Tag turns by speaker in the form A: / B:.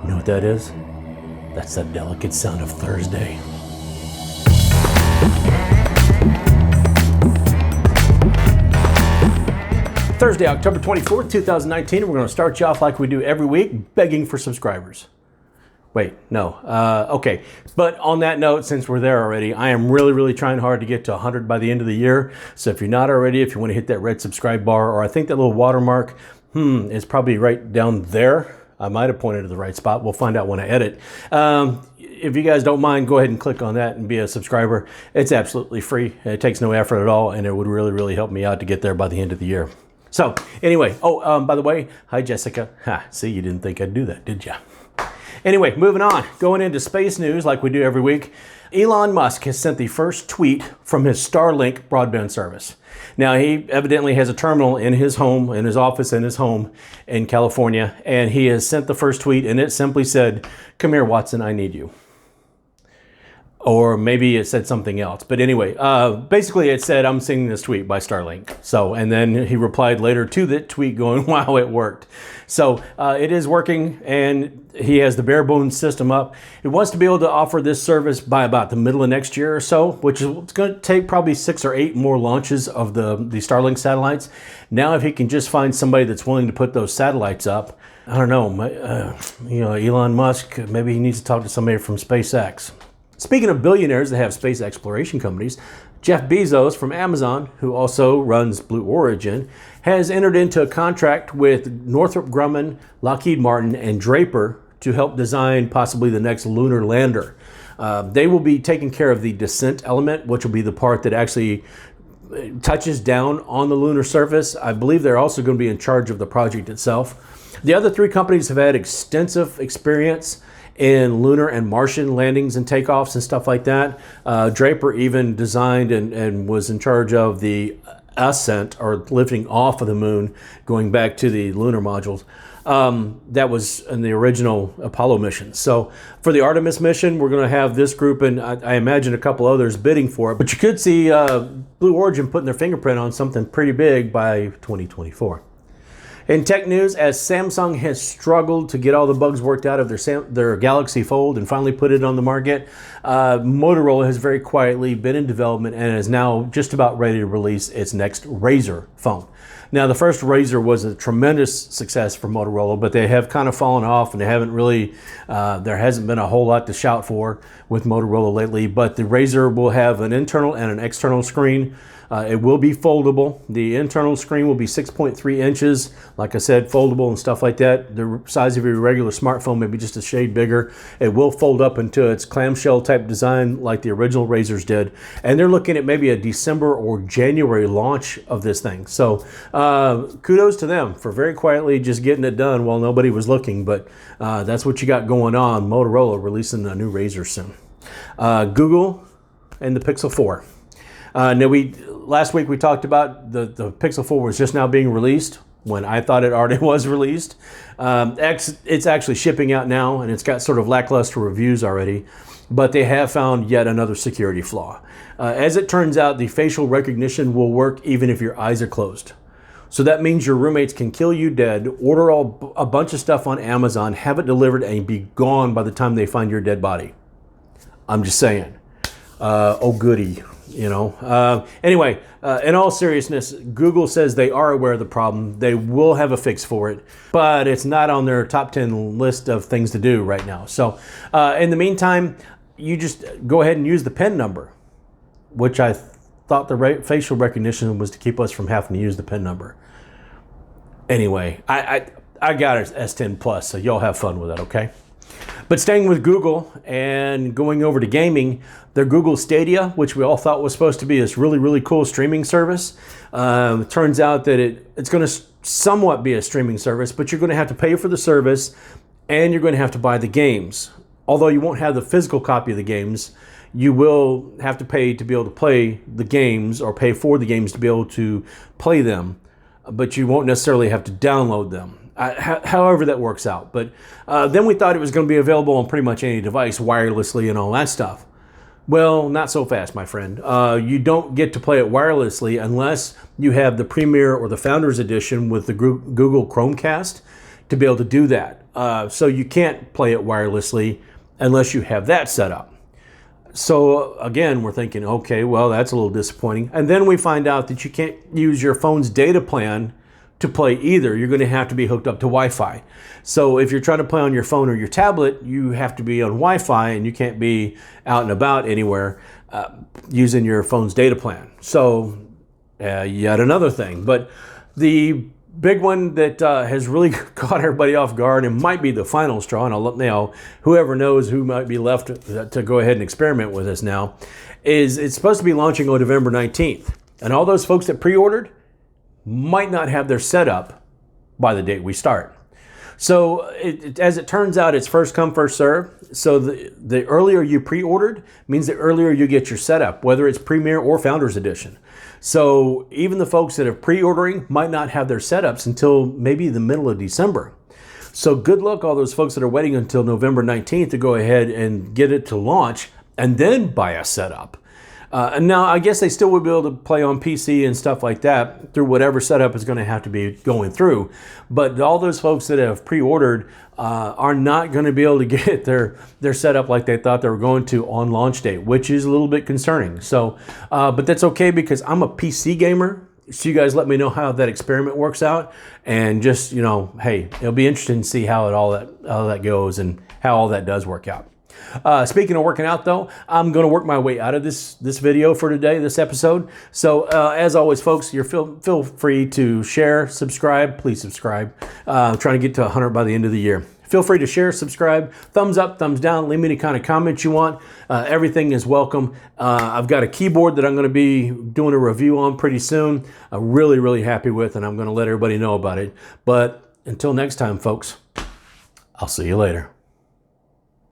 A: You know what that is? That's that delicate sound of Thursday. Thursday, October 24th, 2019, we're going to start you off like we do every week, begging for subscribers. Wait, no. Okay. But on that note, since we're there already, I am really trying hard to get to 100 by the end of the year. So if you're not already, if you want to hit that red subscribe bar, or I think that little watermark, is probably right down there. I might have pointed to the right spot. We'll find out when I edit. If you guys don't mind, go ahead and click on that and be a subscriber. It's absolutely free. It takes no effort at all, and it would really help me out to get there by the end of the year. So anyway, by the way, hi Jessica. See, you didn't think I'd do that, did ya? Anyway, moving on, going into space news like we do every week. Elon Musk has sent the first tweet from his Starlink broadband service. Now, he evidently has a terminal in his home, in his office, in his home in California, and he has sent the first tweet, and it simply said, "Come here, Watson, I need you." Or maybe it said something else. But anyway, basically it said, "I'm sending this tweet by Starlink." So, and then he replied later to that tweet going, "Wow, it worked." So it is working, and he has the bare bones system up. He wants to be able to offer this service by about the middle of next year or so, which is it's going to take probably 6 or 8 more launches of the Starlink satellites. Now, if he can just find somebody that's willing to put those satellites up, I don't know, Elon Musk, maybe he needs to talk to somebody from SpaceX. Speaking of billionaires that have space exploration companies, Jeff Bezos from Amazon, who also runs Blue Origin, has entered into a contract with Northrop Grumman, Lockheed Martin, and Draper to help design possibly the next lunar lander. They will be taking care of the descent element, which will be the part that actually touches down on the lunar surface. I believe they're also going to be in charge of the project itself. The other 3 companies have had extensive experience in lunar and Martian landings and takeoffs and stuff like that. Draper even designed and was in charge of the ascent, or lifting off of the moon, going back to the lunar modules. That was in the original Apollo mission. So for the Artemis mission, we're going to have this group, and I imagine a couple others bidding for it. But you could see Blue Origin putting their fingerprint on something pretty big by 2024. In tech news, as Samsung has struggled to get all the bugs worked out of their Galaxy Fold and finally put it on the market, Motorola has very quietly been in development and is now just about ready to release its next Razr phone. Now, the first Razr was a tremendous success for Motorola, but they have kind of fallen off, and they haven't really, there hasn't been a whole lot to shout for with Motorola lately. But the Razr will have an internal and an external screen. It will be foldable. The internal screen will be 6.3 inches. Like I said, foldable and stuff like that. The size of your regular smartphone, maybe just a shade bigger. It will fold up into its clamshell type design like the original Razrs did. And they're looking at maybe a December or January launch of this thing. So kudos to them for very quietly just getting it done while nobody was looking. But that's what you got going on. Motorola releasing a new Razr soon. Google and the Pixel 4. Last week we talked about the Pixel 4 was just now being released when I thought it already was released. It's actually shipping out now, and it's got sort of lackluster reviews already, but they have found yet another security flaw. As it turns out, the facial recognition will work even if your eyes are closed. So that means your roommates can kill you dead, order a bunch of stuff on Amazon, have it delivered, and be gone by the time they find your dead body. I'm just saying. Oh goody. Anyway, in all seriousness, Google says they are aware of the problem. They will have a fix for it, but it's not on their top 10 list of things to do right now. So in the meantime, you just go ahead and use the PIN number, which I thought the facial recognition was to keep us from having to use the PIN number. Anyway, I got it S10 Plus, so y'all have fun with it, okay? But staying with Google and going over to gaming, their Google Stadia, which we all thought was supposed to be this really cool streaming service, turns out that it's going to somewhat be a streaming service, but you're going to have to pay for the service and you're going to have to buy the games. Although you won't have the physical copy of the games, you will have to pay to be able to play the games, or pay for the games to be able to play them, but you won't necessarily have to download them. However that works out. But then we thought it was going to be available on pretty much any device wirelessly and all that stuff. Well, not so fast, my friend. You don't get to play it wirelessly unless you have the Premier or the Founders Edition with the Google Chromecast to be able to do that. So you can't play it wirelessly unless you have that set up. So again, we're thinking, okay, well, that's a little disappointing. And then we find out that you can't use your phone's data plan to play either. You're going to have to be hooked up to Wi-Fi. So if you're trying to play on your phone or your tablet, you have to be on Wi-Fi, and you can't be out and about anywhere using your phone's data plan. So yet another thing. But the big one that has really caught everybody off guard and might be the final straw, and I'll let whoever knows who might be left to go ahead and experiment with this now, is it's supposed to be launching on November 19th. And all those folks that pre-ordered might not have their setup by the date we start. So as it turns out, it's first come, first serve. So the earlier you pre-ordered means the earlier you get your setup, whether it's Premier or Founders Edition. So even the folks that are pre-ordering might not have their setups until maybe the middle of December. So good luck all those folks that are waiting until November 19th to go ahead and get it to launch and then buy a setup. And now I guess they still would be able to play on PC and stuff like that through whatever setup is going to have to be going through. But all those folks that have pre-ordered are not going to be able to get their setup like they thought they were going to on launch date, which is a little bit concerning. So, but that's okay because I'm a PC gamer. So you guys let me know how that experiment works out, and just, you know, hey, it'll be interesting to see how all that goes and how all that does work out. Speaking of working out, though, I'm going to work my way out of this video for today, this episode. So as always, folks, feel free to share, subscribe. Please subscribe. I'm trying to get to 100 by the end of the year. Feel free to share, subscribe, thumbs up, thumbs down, leave me any kind of comments you want. Everything is welcome. I've got a keyboard that I'm going to be doing a review on pretty soon. I'm really, really happy with, and I'm going to let everybody know about it. But until next time, folks, I'll see you later.